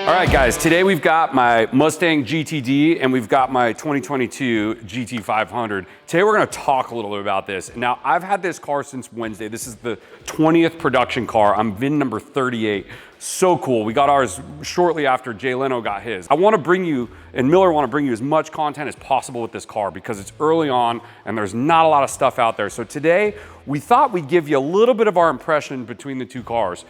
All right, guys, today we've got my Mustang GTD and we've got my 2022 GT500. Today we're gonna talk a little bit about this. Now, I've had this car since Wednesday. This is the 20th production car. I'm VIN number 38. So cool. We got ours shortly after Jay Leno got his. I wanna bring you, and Miller wanna bring you as much content as possible with this car because it's early on and there's not a lot of stuff out there. So today, we thought we'd give you a little bit of our impression between the two cars.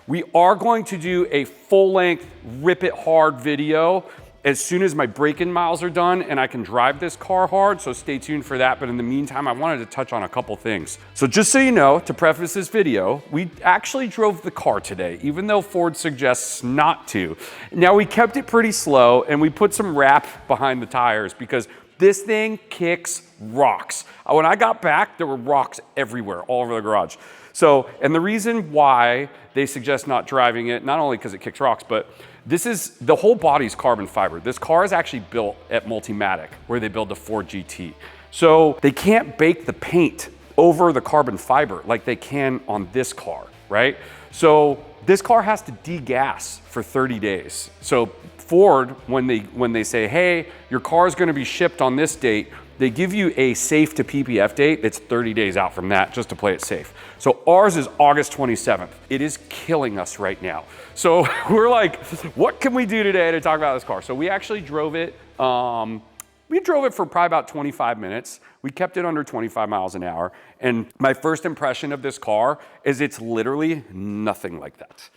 We are going to do a full-length, rip-it-hard video as soon as my break-in miles are done and I can drive this car hard, so stay tuned for that. But in the meantime, I wanted to touch on a couple things. So just so you know, to preface this video, we actually drove the car today, even though Ford suggests not to. Now, we kept it pretty slow and we put some wrap behind the tires because this thing kicks rocks. When I got back, there were rocks everywhere, all over the garage. So, and the reason why they suggest not driving it, not only because it kicks rocks, but the whole body's carbon fiber. This car is actually built at Multimatic, where they build the Ford GT. So they can't bake the paint over the carbon fiber like they can on this car, right? So this car has to degas for 30 days. So Ford, when they say, hey, your car is gonna be shipped on this date, they give you a safe to PPF date that's 30 days out from that, just to play it safe. So ours is August 27th. It is killing us right now. So we're like, what can we do today to talk about this car? So we actually drove it, we drove it for probably about 25 minutes. We kept it under 25 miles an hour. And my first impression of this car is it's literally nothing like that.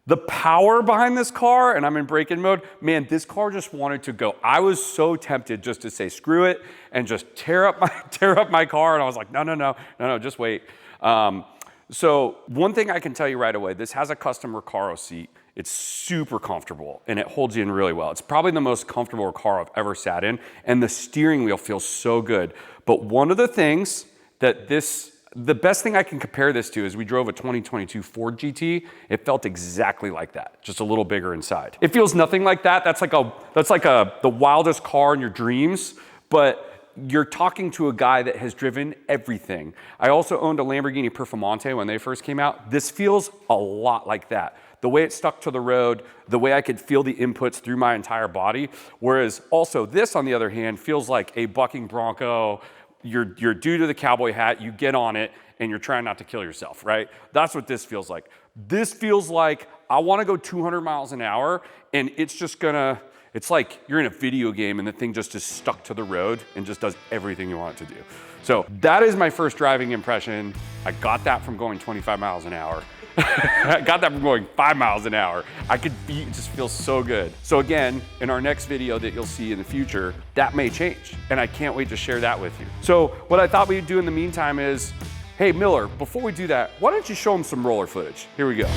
The power behind this car, and I'm in break-in mode, man, this car just wanted to go. I was so tempted just to say, screw it, and just tear up my car, and I was like, no, just wait. So one thing I can tell you right away, this has a custom Recaro seat. It's super comfortable, and it holds you in really well. It's probably the most comfortable car I've ever sat in, and the steering wheel feels so good. But one of the things that the best thing I can compare this to is we drove a 2022 Ford GT. It felt exactly like that, just a little bigger inside. It feels nothing like that. That's like the wildest car in your dreams, but you're talking to a guy that has driven everything. I also owned a Lamborghini Performante when they first came out. This feels a lot like that. The way it stuck to the road, the way I could feel the inputs through my entire body. Whereas also this, on the other hand, feels like a bucking bronco. You're due to the cowboy hat, you get on it, and you're trying not to kill yourself, right? That's what this feels like. This feels like I wanna go 200 miles an hour, and it's like you're in a video game and the thing just is stuck to the road and just does everything you want it to do. So that is my first driving impression. I got that from going 25 miles an hour. I got that from going 5 miles an hour. It just feels so good. So again, in our next video that you'll see in the future, that may change. And I can't wait to share that with you. So what I thought we'd do in the meantime is, hey Miller, before we do that, why don't you show them some roller footage? Here we go.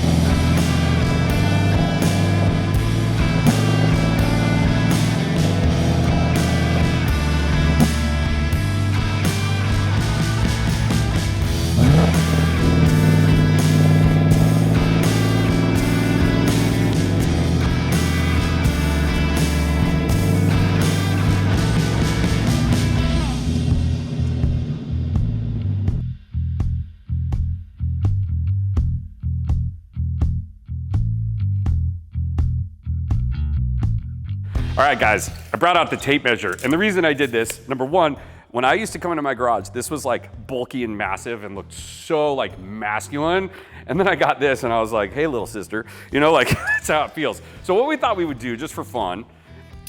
All right, guys, I brought out the tape measure. And the reason I did this, number one, when I used to come into my garage, this was like bulky and massive and looked so like masculine. And then I got this and I was like, hey, little sister, you know, like that's how it feels. So what we thought we would do just for fun,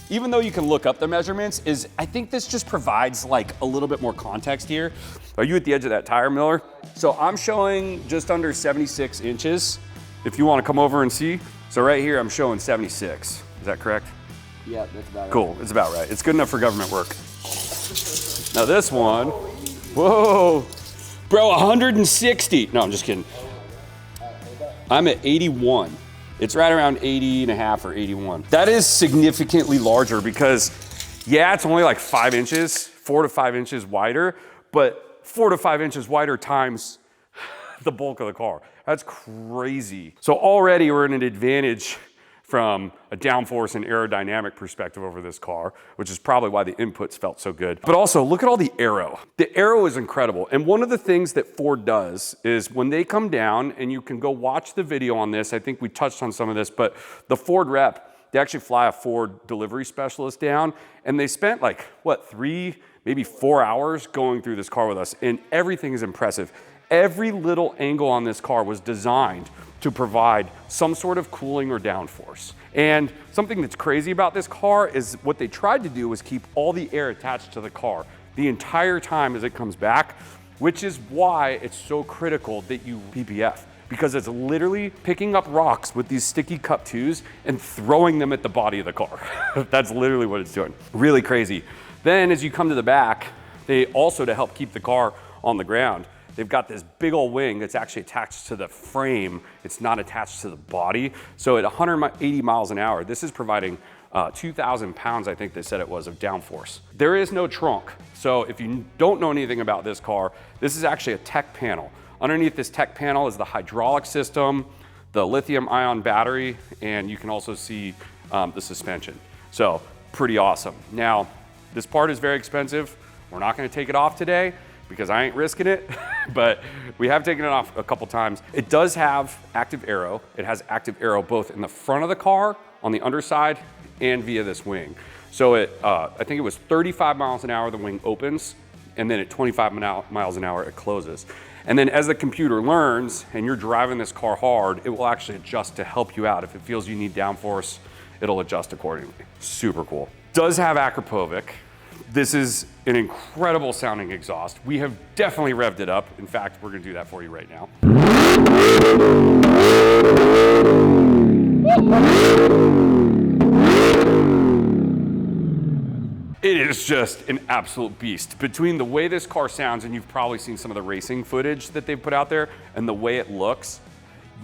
even though you can look up the measurements, is I think this just provides like a little bit more context here. Are you at the edge of that tire, Miller? So I'm showing just under 76 inches, if you want to come over and see. So right here, I'm showing 76. Is that correct? Yeah, that's about right. Cool, it's about right. It's good enough for government work. Now this one, whoa, bro, 160. No, I'm just kidding. I'm at 81. It's right around 80 and a half or 81. That is significantly larger because, yeah, it's only like 5 inches, 4 to 5 inches wider, but 4 to 5 inches wider times the bulk of the car. That's crazy. So already we're in an advantage from a downforce and aerodynamic perspective over this car, which is probably why the inputs felt so good. But also, look at all the aero. The aero is incredible. And one of the things that Ford does is when they come down, and you can go watch the video on this, I think we touched on some of this, but the Ford rep They actually fly a Ford delivery specialist down, and they spent like, what, 3, maybe 4 hours going through this car with us, and everything is impressive. Every little angle on this car was designed to provide some sort of cooling or downforce. And something that's crazy about this car is what they tried to do was keep all the air attached to the car the entire time as it comes back, which is why it's so critical that you PPF, because it's literally picking up rocks with these sticky cup 2s and throwing them at the body of the car. That's literally what it's doing. Really crazy. Then as you come to the back, they also, to help keep the car on the ground, they've got this big old wing that's actually attached to the frame. It's not attached to the body. So at 180 miles an hour, this is providing 2,000 pounds, I think they said it was, of downforce. There is no trunk. So if you don't know anything about this car, this is actually a tech panel. Underneath this tech panel is the hydraulic system, the lithium ion battery, and you can also see the suspension. So pretty awesome. Now, this part is very expensive. We're not gonna take it off today because I ain't risking it, but we have taken it off a couple times. It does have active aero. It has active aero both in the front of the car, on the underside, and via this wing. So I think it was 35 miles an hour the wing opens, and then at 25 miles an hour it closes. And then as the computer learns and you're driving this car hard, it will actually adjust to help you out. If it feels you need downforce, it'll adjust accordingly. Super cool. Does have Akrapovic. This is an incredible sounding exhaust. We have definitely revved it up. In fact, we're gonna do that for you right now. It is just an absolute beast. Between the way this car sounds, and you've probably seen some of the racing footage that they've put out there, and the way it looks,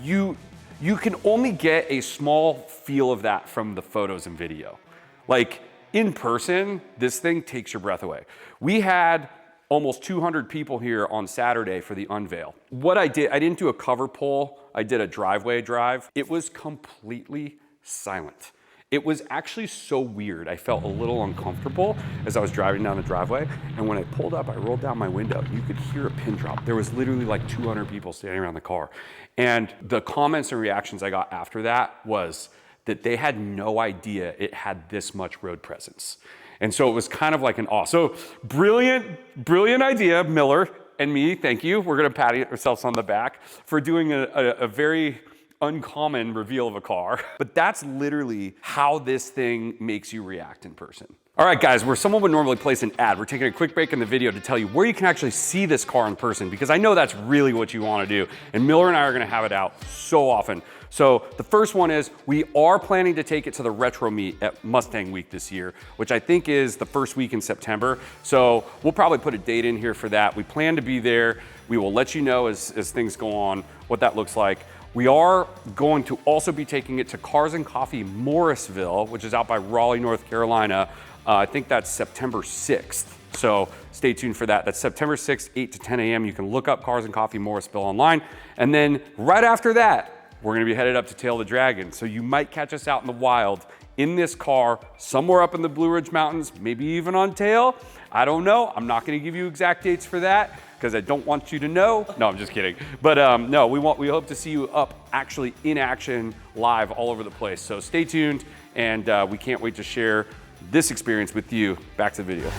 you can only get a small feel of that from the photos and video. Like, in person, this thing takes your breath away. We had almost 200 people here on Saturday for the unveil. What I didn't do a cover pull, I did a driveway drive. It was completely silent. It was actually so weird. I felt a little uncomfortable as I was driving down the driveway. And when I pulled up, I rolled down my window. You could hear a pin drop. There was literally like 200 people standing around the car. And the comments and reactions I got after that was that they had no idea it had this much road presence. And so it was kind of like an awe. So brilliant idea, Miller and me, thank you. We're gonna pat ourselves on the back for doing a very uncommon reveal of a car. But that's literally how this thing makes you react in person. All right, guys, where someone would normally place an ad, we're taking a quick break in the video to tell you where you can actually see this car in person, because I know that's really what you want to do. And Miller and I are going to have it out so often. So the first one is we are planning to take it to the retro meet at Mustang Week this year, which I think is the first week in September. So we'll probably put a date in here for that. We plan to be there. We will let you know as things go on what that looks like. We are going to also be taking it to Cars and Coffee Morrisville, which is out by Raleigh, North Carolina. I think that's September 6th. So stay tuned for that. That's September 6th, 8 to 10 a.m. You can look up Cars and Coffee Morrisville online. And then right after that, we're gonna be headed up to Tail of the Dragon. So you might catch us out in the wild in this car, somewhere up in the Blue Ridge Mountains, maybe even on Tail. I don't know. I'm not gonna give you exact dates for that because I don't want you to know. No, I'm just kidding. But no, we hope to see you up actually in action live all over the place. So stay tuned, and we can't wait to share this experience with you. Back to the video.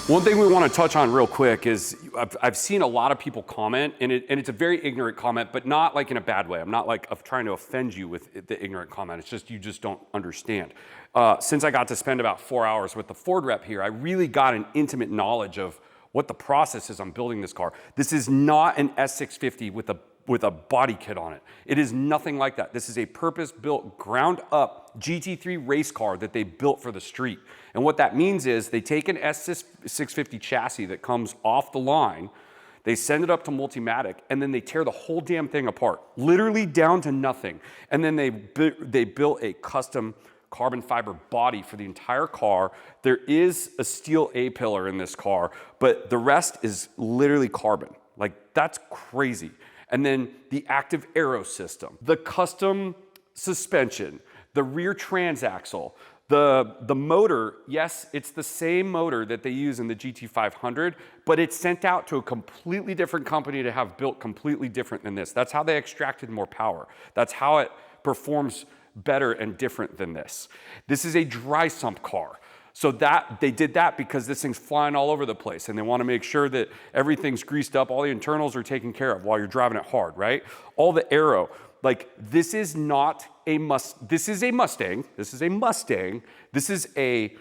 One thing we want to touch on real quick is I've seen a lot of people comment, and it's a very ignorant comment, but not like in a bad way. I'm not like trying to offend you with the ignorant comment. It's just you just don't understand. Since I got to spend about 4 hours with the Ford rep here, I really got an intimate knowledge of what the process is on building this car. This is not an S650 with a body kit on it. It is nothing like that. This is a purpose-built, ground-up GT3 race car that they built for the street. And what that means is they take an S650 chassis that comes off the line, they send it up to Multimatic, and then they tear the whole damn thing apart, literally down to nothing. And then they built a custom carbon fiber body for the entire car. There is a steel A-pillar in this car, but the rest is literally carbon. Like, that's crazy. And then the active aero system, the custom suspension, the rear transaxle, the motor, yes, it's the same motor that they use in the GT500, but it's sent out to a completely different company to have built completely different than this. That's how they extracted more power. That's how it performs better and different than this. This is a dry sump car. So that they did that because this thing's flying all over the place and they want to make sure that everything's greased up, all the internals are taken care of while you're driving it hard, right? All the aero, like this is not a this is a Mustang. This is a Mustang. This is a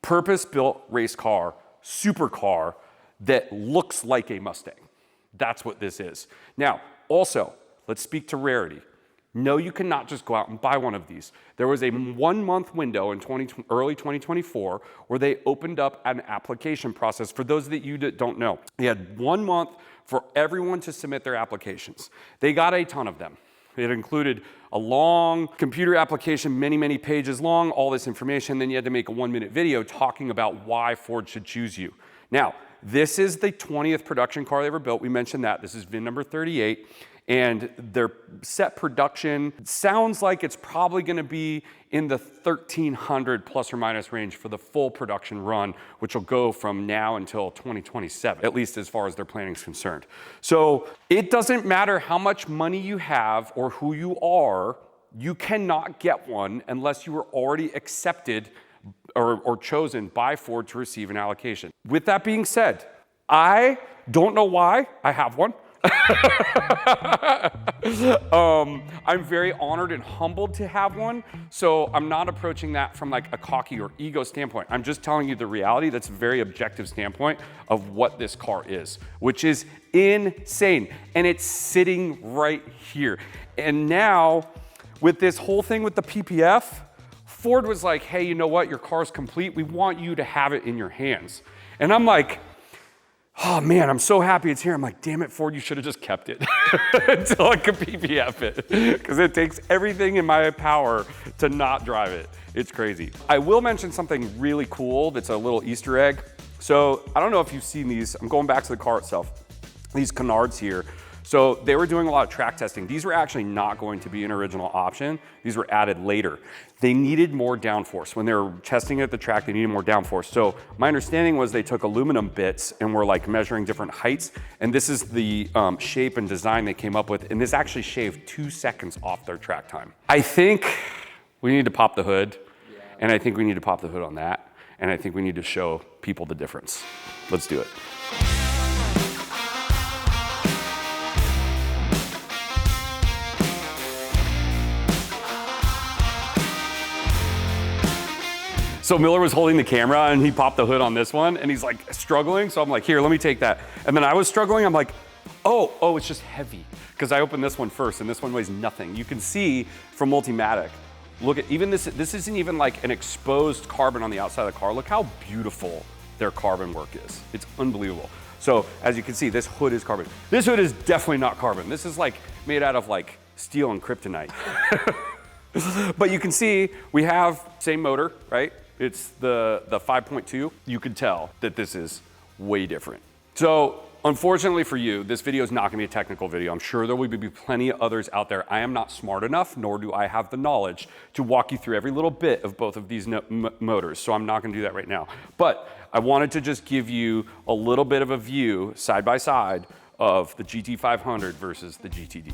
purpose-built race car, supercar that looks like a Mustang. That's what this is. Now, also, let's speak to rarity. No, you cannot just go out and buy one of these. There was a 1-month window in early 2024 where they opened up an application process. For those that you don't know, they had 1 month for everyone to submit their applications. They got a ton of them. It included a long computer application, many, many pages long, all this information. Then you had to make a 1-minute video talking about why Ford should choose you. Now, this is the 20th production car they ever built. We mentioned that. This is VIN number 38. And their set production sounds like it's probably gonna be in the 1,300 plus or minus range for the full production run, which will go from now until 2027, at least as far as their planning is concerned. So it doesn't matter how much money you have or who you are, you cannot get one unless you were already accepted or chosen by Ford to receive an allocation. With that being said, I don't know why I have one. I'm very honored and humbled to have one, so I'm not approaching that from like a cocky or ego standpoint. I'm just telling you the reality that's a very objective standpoint of what this car is, which is insane, and it's sitting right here. And now, with this whole thing with the PPF, Ford was like, hey, you know what, your car's complete, we want you to have it in your hands. And I'm like, oh man, I'm so happy it's here. I'm like, damn it, Ford, you should have just kept it until I could PPF it, because it takes everything in my power to not drive it. It's crazy. I will mention something really cool that's a little Easter egg. So I don't know if you've seen these. I'm going back to the car itself. These canards here. So they were doing a lot of track testing. These were actually not going to be an original option. These were added later. They needed more downforce. When they were testing at the track, they needed more downforce. So my understanding was they took aluminum bits and were like measuring different heights. And this is the shape and design they came up with. And this actually shaved 2 seconds off their track time. I think we need to pop the hood. Yeah. And I think we need to pop the hood on that. And I think we need to show people the difference. Let's do it. So Miller was holding the camera and he popped the hood on this one and he's like struggling. So I'm like, here, let me take that. And then I was struggling. I'm like, oh, it's just heavy. Because I opened this one first and this one weighs nothing. You can see from Multimatic, look at even this isn't even like an exposed carbon on the outside of the car. Look how beautiful their carbon work is. It's unbelievable. So as you can see, this hood is carbon. This hood is definitely not carbon. This is like made out of like steel and kryptonite. But you can see we have same motor, right? It's the 5.2. You could tell that this is way different. So unfortunately for you, this video is not gonna be a technical video. I'm sure there will be plenty of others out there. I am not smart enough, nor do I have the knowledge to walk you through every little bit of both of these motors. So I'm not gonna do that right now. But I wanted to just give you a little bit of a view side by side of the GT500 versus the GTD.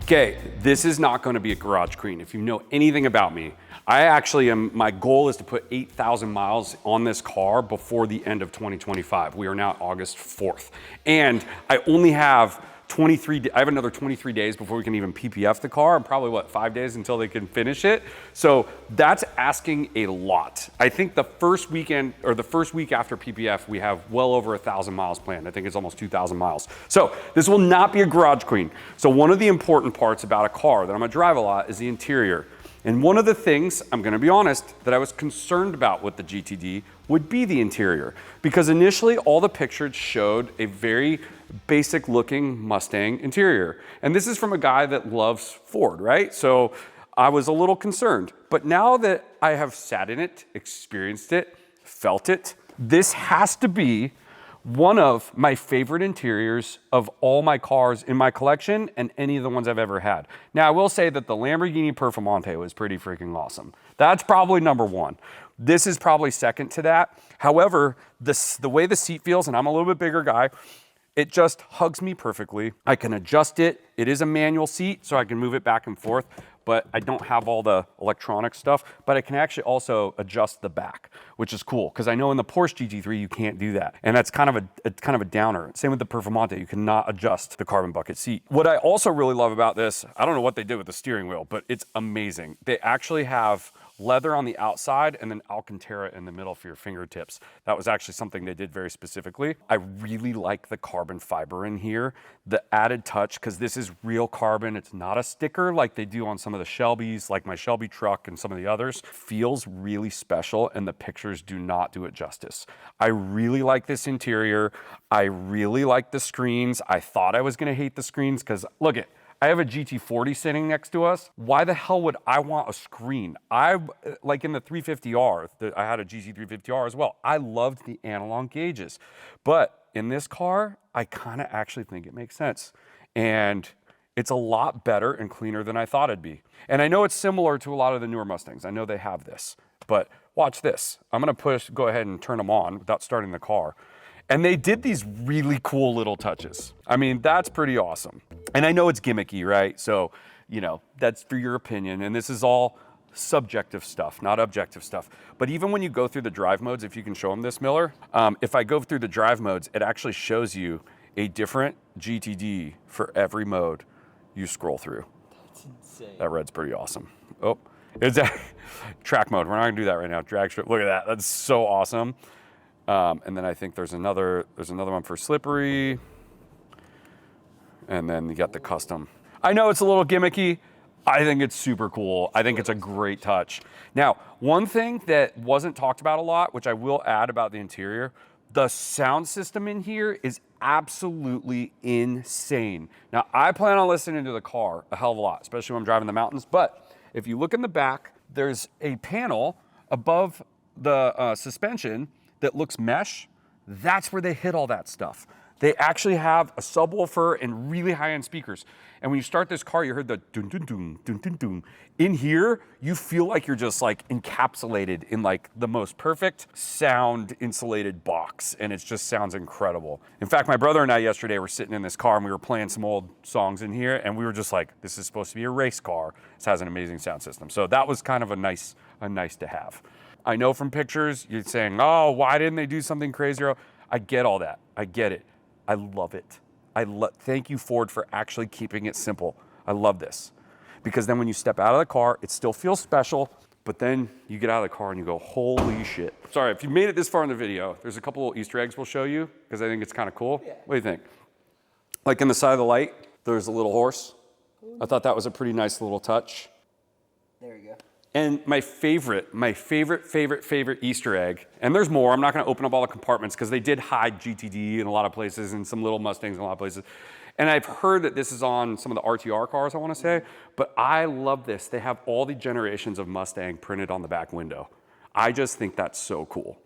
Okay, this is not gonna be a garage queen. If you know anything about me, my goal is to put 8,000 miles on this car before the end of 2025. We are now August 4th. And I only have I have another 23 days before we can even PPF the car, and probably 5 days until they can finish it. So that's asking a lot. I think the first weekend or the first week after PPF, we have well over 1,000 miles planned. I think it's almost 2,000 miles. So this will not be a garage queen. So one of the important parts about a car that I'm gonna drive a lot is the interior. And one of the things, I'm gonna be honest, that I was concerned about with the GTD would be the interior. Because initially, all the pictures showed a very basic looking Mustang interior. And this is from a guy that loves Ford, right? So I was a little concerned. But now that I have sat in it, experienced it, felt it, this has to be one of my favorite interiors of all my cars in my collection and any of the ones I've ever had. Now, I will say that the Lamborghini Performante was pretty freaking awesome. That's probably number one. This is probably second to that. However, the way the seat feels, and I'm a little bit bigger guy, it just hugs me perfectly. I can adjust it. It is a manual seat, so I can move it back and forth, but I don't have all the electronic stuff, but I can actually also adjust the back, which is cool, because I know in the Porsche GT3, you can't do that. And that's kind of a downer. Same with the Performante, you cannot adjust the carbon bucket seat. What I also really love about this, I don't know what they did with the steering wheel, but it's amazing. They actually have leather on the outside and then Alcantara in the middle for your fingertips. That was actually something they did very specifically. I really like the carbon fiber in here. The added touch, because this is real carbon. It's not a sticker like they do on some of the Shelbys, like my Shelby truck and some of the others. Feels really special, and the pictures do not do it justice. I really like this interior. I really like the screens. I thought I was gonna hate the screens because look at, I have a GT40 sitting next to us. Why the hell would I want a screen? Like in the 350R, I had a GT350R as well. I loved the analog gauges. But in this car, I kind of actually think it makes sense. And it's a lot better and cleaner than I thought it'd be. And I know it's similar to a lot of the newer Mustangs. I know they have this, but watch this. I'm gonna go ahead and turn them on without starting the car. And they did these really cool little touches. I mean, that's pretty awesome. And I know it's gimmicky, right? So, you know, that's for your opinion. And this is all subjective stuff, not objective stuff. But even when you go through the drive modes, if you can show them this, Miller, if I go through the drive modes, it actually shows you a different GTD for every mode you scroll through. That's insane. That red's pretty awesome. Oh, it's that track mode. We're not gonna do that right now. Drag strip, look at that. That's so awesome. And then I think there's another one for slippery. And then you got the custom. I know it's a little gimmicky. I think it's super cool. I think it's a great touch. Now, one thing that wasn't talked about a lot, which I will add about the interior, the sound system in here is absolutely insane. Now, I plan on listening to the car a hell of a lot, especially when I'm driving the mountains. But if you look in the back, there's a panel above the suspension that looks mesh. That's where they hit all that stuff. They actually have a subwoofer and really high-end speakers. And when you start this car, you heard the dun dun dun dun dun dun. In here, you feel like you're just like encapsulated in like the most perfect sound insulated box, and it just sounds incredible. In fact, my brother and I yesterday were sitting in this car and we were playing some old songs in here, and we were just like, this is supposed to be a race car. This has an amazing sound system. So that was kind of a nice to have. I know from pictures, you're saying, oh, why didn't they do something crazier? I get all that. I get it. I love it. Thank you, Ford, for actually keeping it simple. I love this. Because then when you step out of the car, it still feels special, but then you get out of the car and you go, holy shit. Sorry, if you made it this far in the video, there's a couple of Easter eggs we'll show you, because I think it's kind of cool. Yeah. What do you think? Like in the side of the light, there's a little horse. I thought that was a pretty nice little touch. There you go. And my favorite Easter egg, and there's more, I'm not gonna open up all the compartments because they did hide GTD in a lot of places and some little Mustangs in a lot of places. And I've heard that this is on some of the RTR cars, I wanna say, but I love this. They have all the generations of Mustang printed on the back window. I just think that's so cool.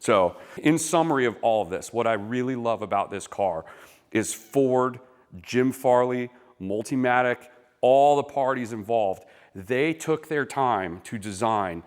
So in summary of all of this, what I really love about this car is Ford, Jim Farley, Multimatic, all the parties involved. They took their time to design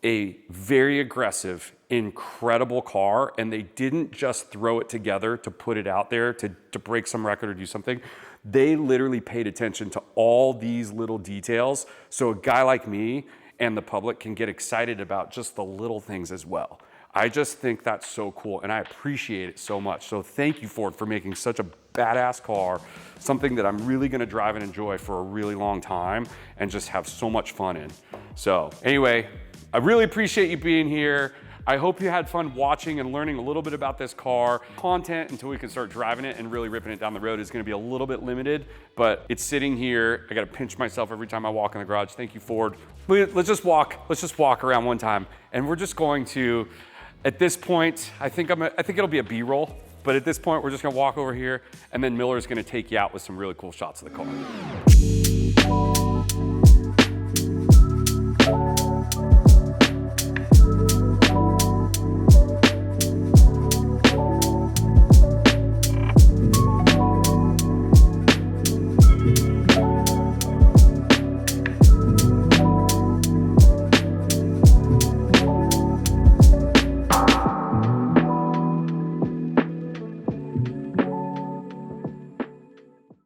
a very aggressive, incredible car, and they didn't just throw it together to put it out there to break some record or do something. They literally paid attention to all these little details so a guy like me and the public can get excited about just the little things as well. I just think that's so cool, and I appreciate it so much. So thank you, Ford, for making such a badass car, something that I'm really gonna drive and enjoy for a really long time and just have so much fun in. So anyway, I really appreciate you being here. I hope you had fun watching and learning a little bit about this car. Content until we can start driving it and really ripping it down the road is gonna be a little bit limited, but it's sitting here. I gotta pinch myself every time I walk in the garage. Thank you, Ford. Let's just walk around one time, and we're just going to, at this point, I think it'll be a B-roll, but at this point, we're just gonna walk over here, and then Miller's gonna take you out with some really cool shots of the car.